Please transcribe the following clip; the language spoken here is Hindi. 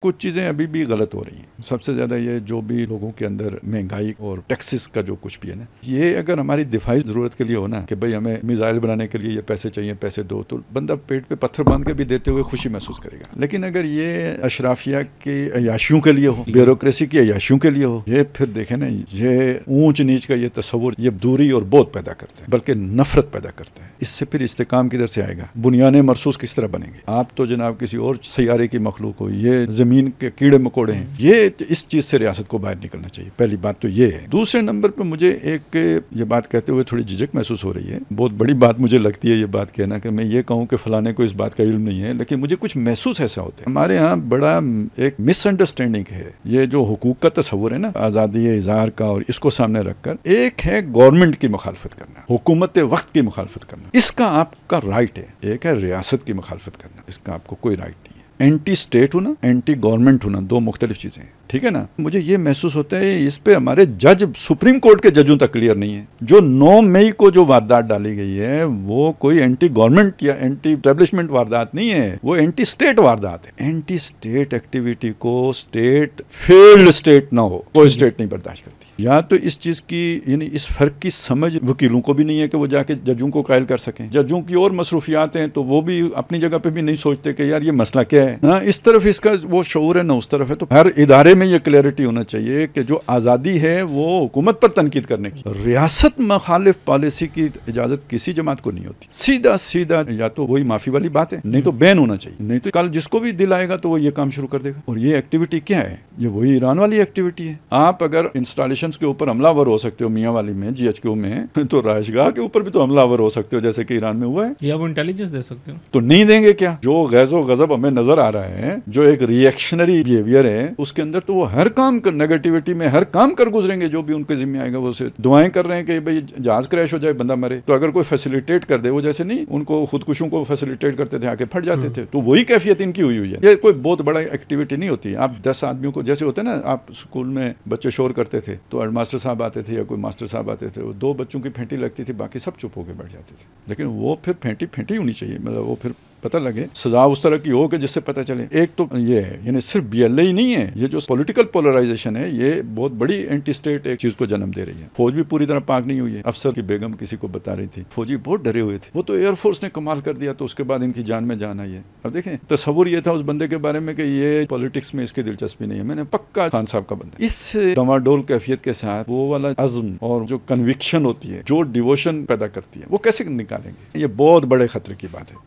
कुछ चीज़ें अभी भी गलत हो रही हैं। सबसे ज़्यादा ये जो भी लोगों के अंदर महंगाई और टैक्सेस का जो कुछ भी है ना, ये अगर हमारी दिफाई ज़रूरत के लिए हो ना कि भाई हमें मिसाइल बनाने के लिए ये पैसे चाहिए, पैसे दो, तो बंदा पेट पे पत्थर बांध के भी देते हुए खुशी महसूस करेगा। लेकिन अगर ये अशराफिया के अयाशियों के लिए हो, ब्यूरोक्रेसी की अयाशियों के लिए हो, ये फिर देखें ना, ये ऊंच नीच का ये तस्वुर ये दूरी और बोध पैदा करता है, बल्कि नफरत पैदा करता है। इससे फिर इस्तेकाम किधर से आएगा? बुनियादें मरसूस किस तरह बनेंगे? आप तो जनाब किसी और सैयारे की मखलूक हो, ये ज़मीन के कीड़े मकोड़े हैं। ये इस चीज़ से रियासत को बाहर निकलना चाहिए। पहली बात तो ये है। दूसरे नंबर पर मुझे एक ये बात कहते हुए थोड़ी झिझक महसूस हो रही है। बहुत बड़ी बात मुझे लगती है ये बात कहना कि मैं ये कहूँ कि फलाने को इस बात का इल्म नहीं है, लेकिन मुझे कुछ महसूस ऐसा होता है। हमारे यहाँ बड़ा एक मिसअंडरस्टैंडिंग है। ये जो हुकूक का तस्वुर है ना, आज़ादी इज़हार का, और इसको सामने रखकर एक है गवर्नमेंट की मुखालफत करना, हुकूमत वक्त की मुखालफत करना, इसका आपका राइट है। एक है रियासत की मुखालफत करना, इसका आपको कोई राइट नहीं है। एंटी स्टेट होना, एंटी गवर्नमेंट होना, दो मुख्तलिफ चीज़ें हैं, ठीक है ना। मुझे ये महसूस होता है इस पे हमारे जज, सुप्रीम कोर्ट के जजों तक क्लियर नहीं है। जो 9 मई को जो वारदात डाली गई है वो कोई एंटी गवर्नमेंट या एंटी एस्टेब्लिशमेंट वारदात नहीं है, वो एंटी स्टेट वारदात है। एंटी स्टेट एक्टिविटी को स्टेट फेल्ड स्टेट ना हो, कोई स्टेट नहीं बर्दाश्त करती। या तो इस चीज़ की, यानी इस फर्क की समझ वकीलों को भी नहीं है कि वो जाके जजों को कायल कर सकें। जजों की और मसरूफियात हैं तो वो भी अपनी जगह पे भी नहीं सोचते कि यार ये मसला क्या है। हाँ, इस तरफ इसका वो शऊर है ना उस तरफ है। तो हर इदारे में ये क्लैरिटी होना चाहिए कि जो आज़ादी है वो हुकूमत पर तनकीद करने की, रियासत मुखालिफ पॉलिसी की इजाज़त किसी जमात को नहीं होती। सीधा सीधा या तो वही माफ़ी वाली बात है, नहीं तो बैन होना चाहिए। नहीं तो कल जिसको भी दिल आएगा तो वो ये काम शुरू कर देगा। और ये एक्टिविटी क्या है? ये वही ईरान वाली एक्टिविटी है। आप अगर इंस्टॉलेशन के ऊपर हमलावर हो सकते हो, मियाँ वाली में, GHQ में, तो राइशगाह के ऊपर भी तो हमलावर हो सकते हो, जैसे कि ईरान में हुआ है। या वो इंटेलिजेंस दे सकते हो तो नहीं देंगे क्या? जो गैज़ो गज़ब हमें नजर आ रहा है, जो एक रिएक्शनरी बिहेवियर है, उसके अंदर तो वो हर काम कर, नेगेटिविटी में हर काम कर गुजरेंगे। जो भी उनके जिम्मे आएगा वो से दुआएं कर रहे हैं कि भाई जहाज क्रैश हो जाए, बंदा मरे। तो अगर कोई फैसिलिटेट कर दे, वो जैसे नहीं उनको खुदकुशों को फैसिलिटेट करते थे, आके फट जाते थे, तो वही कैफियत इनकी हुई हुई है। ये कोई बहुत बड़ा एक्टिविटी नहीं होती। आप 10 आदमियों को, जैसे होते हैं ना, आप स्कूल में बच्चे शोर करते थे तो मास्टर साहब आते थे या कोई मास्टर साहब आते थे, वो 2 बच्चों की फेंटी लगती थी, बाकी सब चुप होकर बैठ जाते थे। लेकिन वो फिर फेंटी होनी चाहिए, मतलब वो फिर पता लगे, सजा उस तरह की हो कि जिससे पता चले। एक तो ये है, यानी सिर्फ BLA ही नहीं है, ये जो पॉलिटिकल पोलराइजेशन है ये बहुत बड़ी एंटी स्टेट एक चीज को जन्म दे रही है। फौज भी पूरी तरह पाक नहीं हुई है। अफसर की बेगम किसी को बता रही थी, फौजी बहुत डरे हुए थे, वो तो एयरफोर्स ने कमाल कर दिया, तो उसके बाद इनकी जान में जान आई है। अब देखें, तस्वुर ये था उस बंदे के बारे में कि ये पॉलिटिक्स में इसकी दिलचस्पी नहीं है। मैंने पक्का खान साहब का बंदा, इस डमाडोल कैफियत के साथ वो वाला अज़्म और जो कन्विक्शन होती है, जो डिवोशन पैदा करती है, वो कैसे निकालेंगे? ये बहुत बड़े खतरे की बात है।